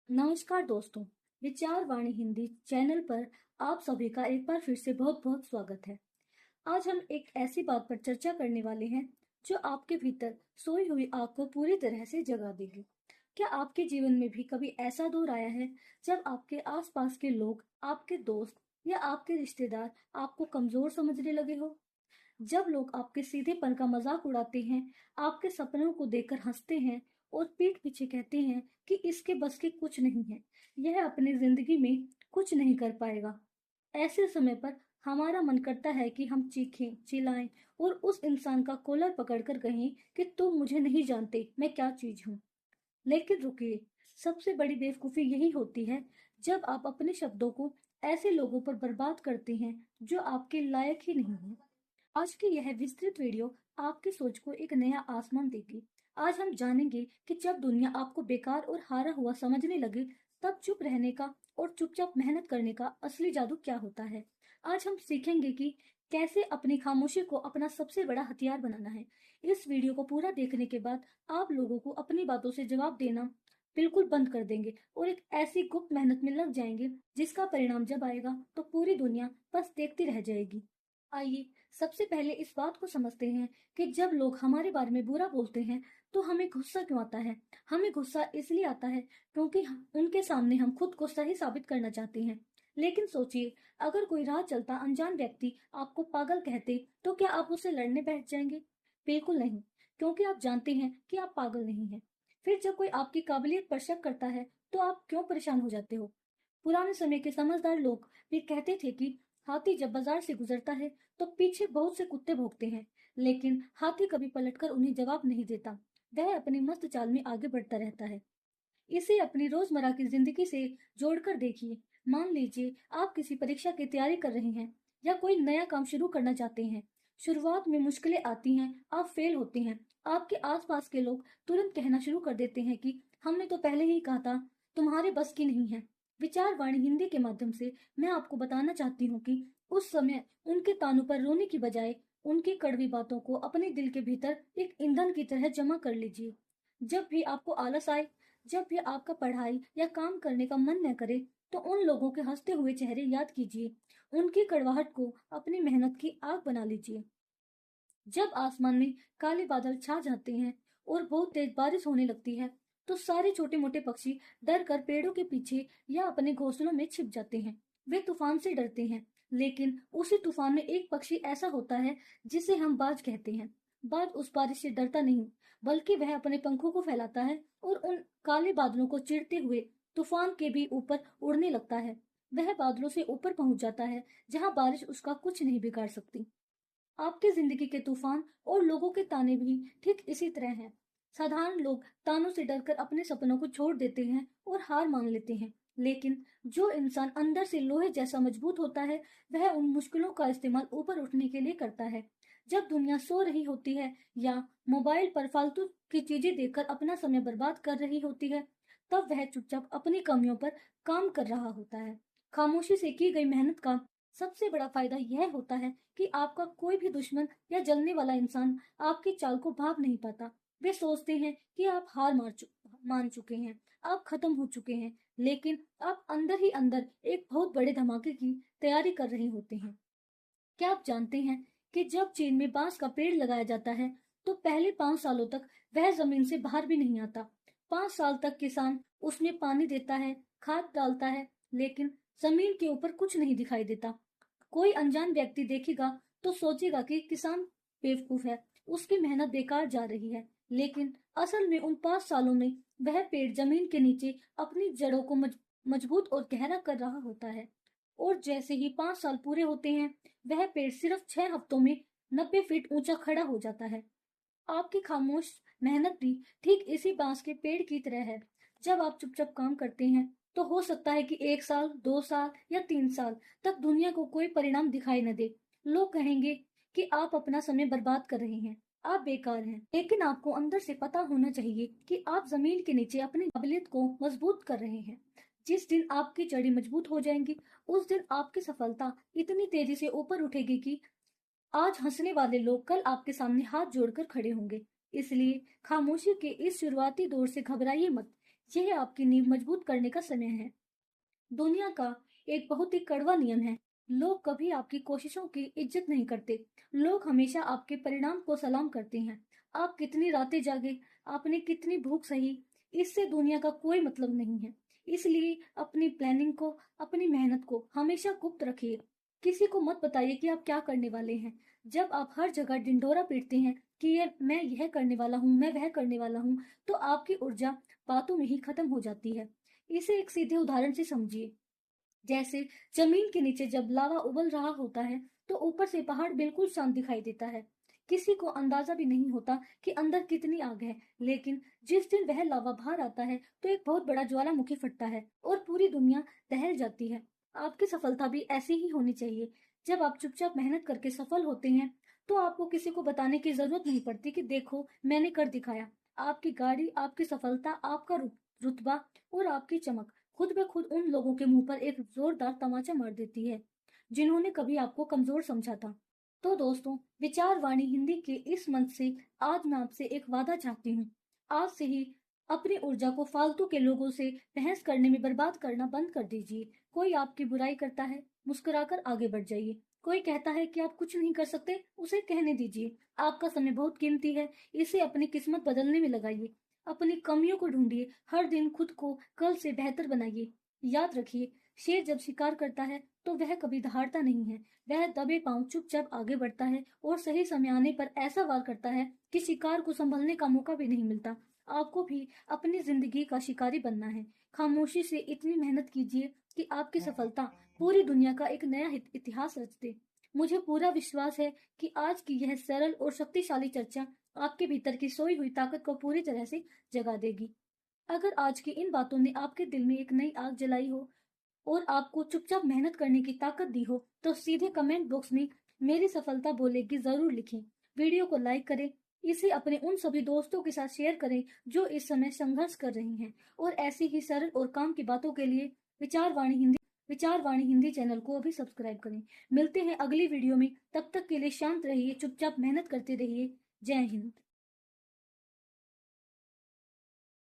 नमस्कार दोस्तों। विचार वाणी हिंदी चैनल पर आप सभी का एक बार फिर से बहुत बहुत स्वागत है। आज हम एक ऐसी बात पर चर्चा करने वाले हैं जो आपके भीतर सोई हुई आग को पूरी तरह से जगा देगी। क्या आपके जीवन में भी कभी ऐसा दौर आया है जब आपके आसपास के लोग, आपके दोस्त या आपके रिश्तेदार आपको कमजोर समझने लगे हो? जब लोग आपके सीधेपन का मजाक उड़ाते हैं, आपके सपनों को देखकर हंसते हैं और पीठ पीछे कहते हैं कि इसके बस की कुछ नहीं है, यह अपनी जिंदगी में कुछ नहीं कर पाएगा। ऐसे समय पर हमारा मन करता है कि हम चीखें, चिल्लाएं और उस इंसान का कॉलर पकड़कर कहें कि तुम मुझे नहीं जानते, मैं क्या चीज हूँ। लेकिन रुकिए, सबसे बड़ी बेवकूफी यही होती है जब आप अपने शब्दों को ऐसे लोगों पर बर्बाद करते हैं जो आपके लायक ही नहीं है। आज की यह विस्तृत वीडियो आपकी सोच को एक नया आसमान देगी। आज हम जानेंगे कि जब दुनिया आपको बेकार और हारा हुआ समझने लगे, तब चुप रहने का और चुपचाप मेहनत करने का असली जादू क्या होता है। आज हम सीखेंगे कि कैसे अपनी खामोशी को अपना सबसे बड़ा हथियार बनाना है। इस वीडियो को पूरा देखने के बाद आप लोगों को अपनी बातों से जवाब देना बिल्कुल बंद कर देंगे और एक ऐसी गुप्त मेहनत में लग जाएंगे जिसका परिणाम जब आएगा तो पूरी दुनिया बस देखती रह जाएगी। आइए सबसे पहले इस बात को समझते हैं कि जब लोग हमारे बारे में बुरा बोलते हैं तो हमें गुस्सा क्यों आता है। हमें गुस्सा इसलिए आता है क्योंकि उनके सामने हम खुद को सही साबित करना चाहते हैं। लेकिन सोचिए, अगर कोई राह चलता अनजान व्यक्ति आपको पागल कहते तो क्या आप उससे लड़ने बैठ जाएंगे? बिल्कुल नहीं, क्योंकि आप जानते हैं कि आप पागल नहीं हैं। फिर जब कोई आपकी काबिलियत पर शक करता है तो आप क्यों परेशान हो जाते हो? पुराने समय के समझदार लोग भी कहते थे कि हाथी जब बाजार से गुजरता है तो पीछे बहुत से कुत्ते भौंकते हैं, लेकिन हाथी कभी पलटकर उन्हें जवाब नहीं देता। वह अपनी मस्त चाल में आगे बढ़ता रहता है। इसे अपनी रोजमर्रा की जिंदगी से जोड़कर देखिए। मान लीजिए आप किसी परीक्षा की तैयारी कर रहे हैं या कोई नया काम शुरू करना चाहते हैं। शुरुआत में मुश्किलें आती हैं, आप फेल होते हैं। आपके आसपास के लोग तुरंत कहना शुरू कर देते हैं कि हमने तो पहले ही कहा था, तुम्हारे बस की नहीं है। विचार वाणी हिंदी के माध्यम से मैं आपको बताना चाहती हूँ कि उस समय उनके तानों पर रोने की बजाय उनकी कड़वी बातों को अपने दिल के भीतर एक ईंधन की तरह जमा कर लीजिए। जब भी आपको आलस आए, जब भी आपका पढ़ाई या काम करने का मन न करे, तो उन लोगों के हंसते हुए चेहरे याद कीजिए। उनकी कड़वाहट को अपनी मेहनत की आग बना लीजिए। जब आसमान में काले बादल छा जाते हैं और बहुत तेज बारिश होने लगती है, तो सारे छोटे मोटे पक्षी डर कर पेड़ों के पीछे या अपने घोंसलों में छिप जाते हैं। वे तूफान से डरते हैं, लेकिन उसी तूफान में एक पक्षी ऐसा होता है जिसे हम बाज कहते हैं। बाज उस बारिश से डरता नहीं, बल्कि वह अपने पंखों को फैलाता है और उन काले बादलों को चिरते हुए तूफान के भी ऊपर उड़ने लगता है। वह बादलों से ऊपर पहुंच जाता है जहां बारिश उसका कुछ नहीं बिगाड़ सकती। आपकी जिंदगी के तूफान और लोगों के ताने भी ठीक इसी तरह हैं। साधारण लोग तानों से डरकर अपने सपनों को छोड़ देते हैं और हार मान लेते हैं, लेकिन जो इंसान अंदर से लोहे जैसा मजबूत होता है, वह उन मुश्किलों का इस्तेमाल ऊपर उठने के लिए करता है। जब दुनिया सो रही होती है या मोबाइल पर फालतू की चीजें देखकर अपना समय बर्बाद कर रही होती है, तब वह चुपचाप अपनी कमियों पर काम कर रहा होता है। खामोशी से की गई मेहनत का सबसे बड़ा फायदा यह होता है कि आपका कोई भी दुश्मन या जलने वाला इंसान आपकी चाल को भाग नहीं पाता। वे सोचते हैं कि आप मान चुके हैं, आप खत्म हो चुके हैं, लेकिन आप अंदर ही अंदर एक बहुत बड़े धमाके की तैयारी कर रहे होते हैं। क्या आप जानते हैं कि जब चीन में बांस का पेड़ लगाया जाता है, तो पहले 5 सालों तक वह जमीन से बाहर भी नहीं आता। 5 साल तक किसान उसमें पानी देता है, खाद डालता है, लेकिन जमीन के ऊपर कुछ नहीं दिखाई देता। कोई अनजान व्यक्ति देखेगा तो सोचेगा कि किसान बेवकूफ है, उसकी मेहनत बेकार जा रही है। लेकिन असल में उन 5 सालों में वह पेड़ जमीन के नीचे अपनी जड़ों को मजबूत और गहरा कर रहा होता है। और जैसे ही 5 साल पूरे होते हैं, वह पेड़ सिर्फ 6 हफ्तों में 90 फीट ऊंचा खड़ा हो जाता है। आपकी खामोश मेहनत भी ठीक इसी बांस के पेड़ की तरह है। जब आप चुपचाप काम करते हैं, तो हो सकता है कि 1 साल, 2 साल या 3 साल तक दुनिया को कोई परिणाम दिखाई न दे। लोग कहेंगे कि आप अपना समय बर्बाद कर रहे हैं, आप बेकार हैं। लेकिन आपको अंदर से पता होना चाहिए कि आप जमीन के नीचे अपनी काबिलियत को मजबूत कर रहे हैं। जिस दिन आपकी जड़ें मजबूत हो जाएंगी, उस दिन आपकी सफलता इतनी तेजी से ऊपर उठेगी कि आज हंसने वाले लोग कल आपके सामने हाथ जोड़कर खड़े होंगे। इसलिए खामोशी के इस शुरुआती दौर से घबराइए मत। यह आपकी नींव मजबूत करने का समय है। दुनिया का एक बहुत ही कड़वा नियम है, लोग कभी आपकी कोशिशों की इज्जत नहीं करते। लोग हमेशा आपके परिणाम को सलाम करते हैं। आप कितनी रातें जागे, आपने कितनी भूख सही, इससे दुनिया का कोई मतलब नहीं है। इसलिए अपनी प्लानिंग को, अपनी मेहनत को हमेशा गुप्त रखिए। किसी को मत बताइए कि आप क्या करने वाले हैं। जब आप हर जगह ढिंढोरा पीटते हैं कि ये मैं यह करने वाला हूँ, मैं वह करने वाला हूँ, तो आपकी ऊर्जा बातों में ही खत्म हो जाती है। इसे एक सीधे उदाहरण से समझिए। जैसे जमीन के नीचे जब लावा उबल रहा होता है, तो ऊपर से पहाड़ बिल्कुल शांत दिखाई देता है। किसी को अंदाजा भी नहीं होता कि अंदर कितनी आग है, लेकिन जिस दिन वह लावा बाहर आता है, तो एक बहुत बड़ा ज्वालामुखी फटता है और पूरी दुनिया दहल जाती है। आपकी सफलता भी ऐसी ही होनी चाहिए। जब आप चुपचाप मेहनत करके सफल होते हैं, तो आपको किसी को बताने की जरूरत नहीं पड़ती कि देखो मैंने कर दिखाया। आपकी गाड़ी, आपकी सफलता, आपका रुतबा और आपकी चमक खुद ब खुद उन लोगों के मुंह पर एक जोरदार तमाचा मार देती है, जिन्होंने कभी आपको कमजोर समझा था। तो दोस्तों, विचारवाणी हिंदी के इस मंच से आज मैं आपसे एक वादा चाहती हूँ। आज से ही अपनी ऊर्जा को फालतू के लोगों से बहस करने में बर्बाद करना बंद कर दीजिए। कोई आपकी बुराई करता है, मुस्कुराकर आगे बढ़ जाइए। कोई कहता है कि आप कुछ नहीं कर सकते, उसे कहने दीजिए। आपका समय बहुत कीमती है, इसे अपनी किस्मत बदलने में लगाइए। अपनी कमियों को ढूंढिए, हर दिन खुद को कल से बेहतर बनाइए। याद रखिए, शेर जब शिकार करता है तो वह कभी दहाड़ता नहीं है। वह दबे पांव चुपचाप आगे बढ़ता है और सही समय आने पर ऐसा वार करता है कि शिकार को संभलने का मौका भी नहीं मिलता। आपको भी अपनी जिंदगी का शिकारी बनना है। खामोशी से इतनी मेहनत कीजिए कि आपकी सफलता पूरी दुनिया का एक नया इतिहास रच दे। मुझे पूरा विश्वास है कि आज की यह सरल और शक्तिशाली चर्चा आपके भीतर की सोई हुई ताकत को पूरी तरह से जगा देगी। अगर आज की इन बातों ने आपके दिल में एक नई आग जलाई हो और आपको चुपचाप मेहनत करने की ताकत दी हो, तो सीधे कमेंट बॉक्स में मेरी सफलता बोलेगी जरूर लिखें। वीडियो को लाइक करें, इसे अपने उन सभी दोस्तों के साथ शेयर करें जो इस समय संघर्ष कर रही हैं, और ऐसी ही सरल और काम की बातों के लिए विचारवाणी हिंदी चैनल को अभी सब्सक्राइब करें। मिलते हैं अगली वीडियो में, तब तक के लिए शांत रहिए, चुपचाप मेहनत करते रहिए। जय हिंद।